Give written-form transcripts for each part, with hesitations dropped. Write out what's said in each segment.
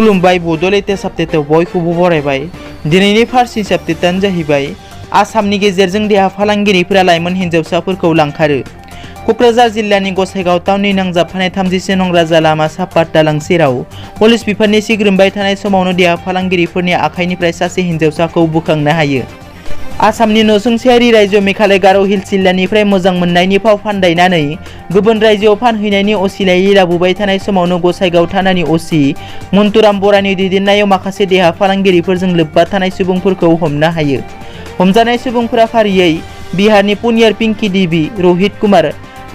खुलुमबाय बड'लेण्ड आपडेटआव बयखौबो बरायबाय। दिनैनि फार्स्ट आपडेटआनो जाहैबाय आसामनि गेजेरजों देहा फालांगिरिफोरा लाइमोन हिन्जावसाफोरखौ लांखारो। क'क्राझार जिल्लानि गसाइगाव टाउननि नांजाबफानाय 30 नं राजा लामा सापात दालां सेराव पुलिस बिफाननि सिग्रोमबाय थानाय समावनो देहा फालांगिरिफोरनि आखाइनिफ्राय सासे हिन्जावसाखौ बोखांनो हायो। आसामनि नसुंसेयारि रायजो मेघालय गार' हिल्स जिल्लानिफ्राय मोजां मोननायनि फाव फान्दायनानै गुबुन रायजोआव फानहैनायनि असिलायै लाबोबाय थानाय समावनो गसाइगाव थानानि असि मन्टुराम बरानि दैदेननायाव माखासे देहा फालांगिरिफोरजों लोब्बा थानाय सुबुंफोरखौ हमनो हायो। हमजानाय सुबुंफोरा फारियै बिहारनि पुनियार पिंकी देवी, रहित कुमार,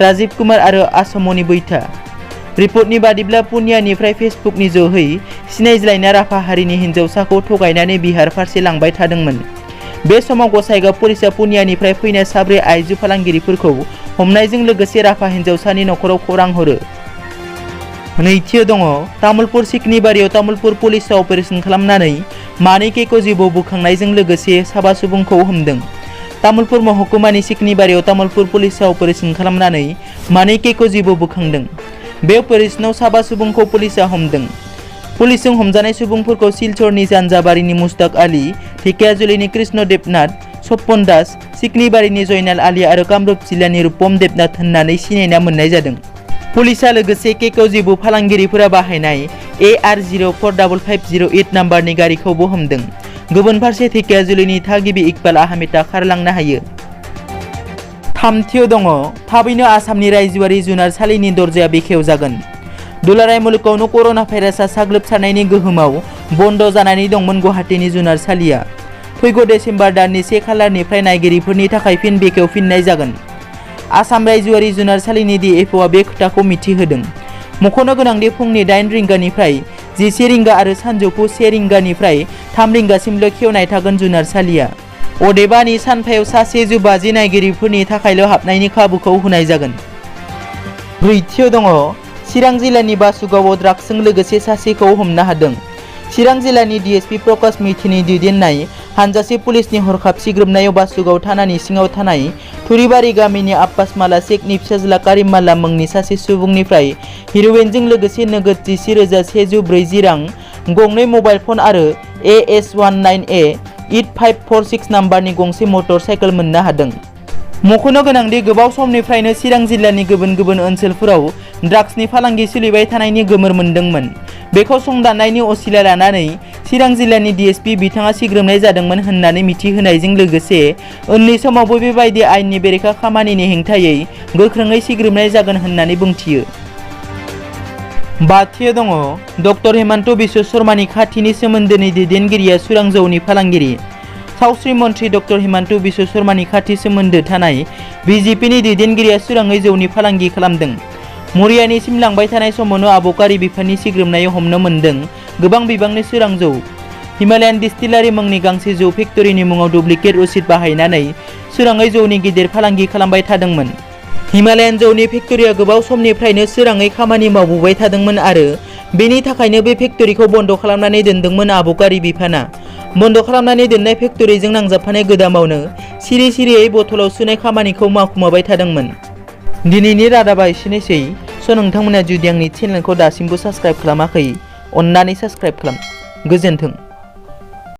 राजीव कुमार आरो आसामनि बैथा। रिपर्टनि बादिब्ला पुनियानिफ्राय फेसबुकनि जोहै सिनायज्लायना राभा हारिनि हिन्जावसाखौ थगायनानै बिहार फारसे लांबाय थादोंमोन। बे समाव गसाइगाव पुलिसआ पुनियानिफ्राय फैनाय साब्रै आइजो फालांगिरिफोरखौ हमनायजों लोगोसे राभा हिन्जावसानि नखराव खौरां हरो। नैथियाव दङ तामुलपुर सिकनिबारियाव तामुलपुर पुलिसआ अपारेशन खालामनानै मानै केक' जिबौ बोखांनायजों लोगोसे साबा सुबुंखौ हमदों। तामुलपुर महकुमानि सिकनिबारियाव तामुलपुर पुलिसआ अपारेशन खालामनानै मानै केक' जिबौ बोखांदों। बे अपारेशनाव साबा सुबुंखौ पुलिसआ हमदों। पुलिसजों हमजानाय सुबुंफोरखौ सिलचरनि जानजाबारिनि मुस्ताक आली, ढेकियाजुलिनि कृष्ण देबनाथ, सप्पन दास, सिकनिबारिनि जयनाल आली आरो कामरुप जिल्लानि रुपम देबनाथ होननानै सिनायना मोननाय जादों। पुलिसआ लोगोसे केक' जिबौ फालांगिरिफोरा बाहायनाय AR045508 नाम्बारनि गारिखौबो हमदों। गुबुन फारसे ढेकियाजुलिनि थागिबि इकबाल आहमेदआ खारलांनो हायो। थामथियाव दङ थाबैनो आसामनि रायजोआरि जुनारसालिनि दरजाया बेखेवजागोन। दुलाराय मुलुगावनो कर'ना भाइरासआ साग्लोबसारनायनि गोहोमाव बन्द जानानै दंमोन गुवाहाटीनि जुनारसालिया। फैगौ डिसेम्बर दाननि 1 खालारनिफ्राय नायगिरिफोरनि थाखाय फिन बेखेवफिननाय जागोन। आसाम रायजोआरि जुनारसालिनि DFOआ बे खोथाखौ मिथिहोदों। मख'नो गोनांदि फुंनि 8 रिंगानिफ्राय 11 रिंगा आरो सानजौफु 1 रिंगानिफ्राय 3 रिंगासिमल' खेवनाय थागोन जुनारसालिया। अदेबानि सानफायाव सासे 150 नायगिरिफोरनि थाखायल' हाबनायनि खाबुखौ होनाय जागोन। ब्रैथियाव दङ चिरां जिल्लानि बासुगावआव ड्राग्सजों लोगोसे सासेखौ हमनो हादों। चिरां जिल्लानि DSP प्रकाश मैथिनि दैदेननाय हानजासे पुलिसनि हरखाब सिग्रोमनायाव बासुगाव थानानि सिङाव थानाय थुरिबारि गामिनि आब्बास माला शेखनि फिसाज्ला कारिम माला मुंनि सासे सुबुंनिफ्राय हेर'इनजों लोगोसे नगद 11,140 रां, गंनै मबाइल फन आरो AS19A8546 नाम्बारनि गंसे मटर साइकेल मोननो हादों। मख'नो गोनांदि गोबाव समनिफ्रायनो चिरां जिल्लानि गुबुन गुबुन ओनसोलफोराव ड्राग्सनि फालांगि सोलिबाय थानायनि गोमोर मोन्दोंमोन। बेखौ संदाननायनि असिला लानानै चिरां जिल्लानि DSP बिथाङा सिग्रोमनाय जादोंमोन होननानै मिथिहोनायजों लोगोसे उननि समावबो बेबायदि आयेननि बेरेखा खामानिनि हेंथायै गोख्रोङै सिग्रोमनाय जागोन होननानै बुंथियो। बाथियाव दङ डक्टर हेमन्त बिश्व शर्मानि खाथिनि सोमोन्दोनि दैदेनगिरिया सुरां जौनि फालांगिरि। सावस्रि मन्थ्रि डक्टर हेमन्त बिश्व शर्मानि खाथि सोमोन्दो थानाय BJPनि दैदेनगिरिया सुराङै जौनि फालांगि खालामदों। मरियानिसिम लांबाय थानाय समावनो आबकारि बिफाननि सिग्रोमनायाव हमनो मोन्दों गोबां बिबांनि सुरां जौ। हिमालयान डिस्टिलारि मुंनि गांसे जौ फेक्टरिनि मुङाव डुप्लिकेट रसिद बाहायनानै सुराङै जौनि गिदिर फालांगि खालामबाय थादोंमोन। हिमालयान जौनि फेक्टरिया गोबाव समनिफ्रायनो सुराङै खामानि मावबोबाय थादोंमोन आरो बेनि थाखायनो बे फेक्टरिखौ बन्द खालामनानै दोनदोंमोन आबकारि बिफाना। बन्द खालामनानै दोननाय फेक्टरिजों नांजाबफानाय गोदामावनो सिरि सिरियै बथलाव सोनाय खामानिखौ मावखुमाबाय थादोंमोन। दिनैनि रादाबा एसेनोसै। नोंथांमोना जुदि आंनि चेनेलखौ दासिमबो साबस्क्राइब खालामाखै, अन्नानै साबस्क्राइब खालाम। गोजोन्थों।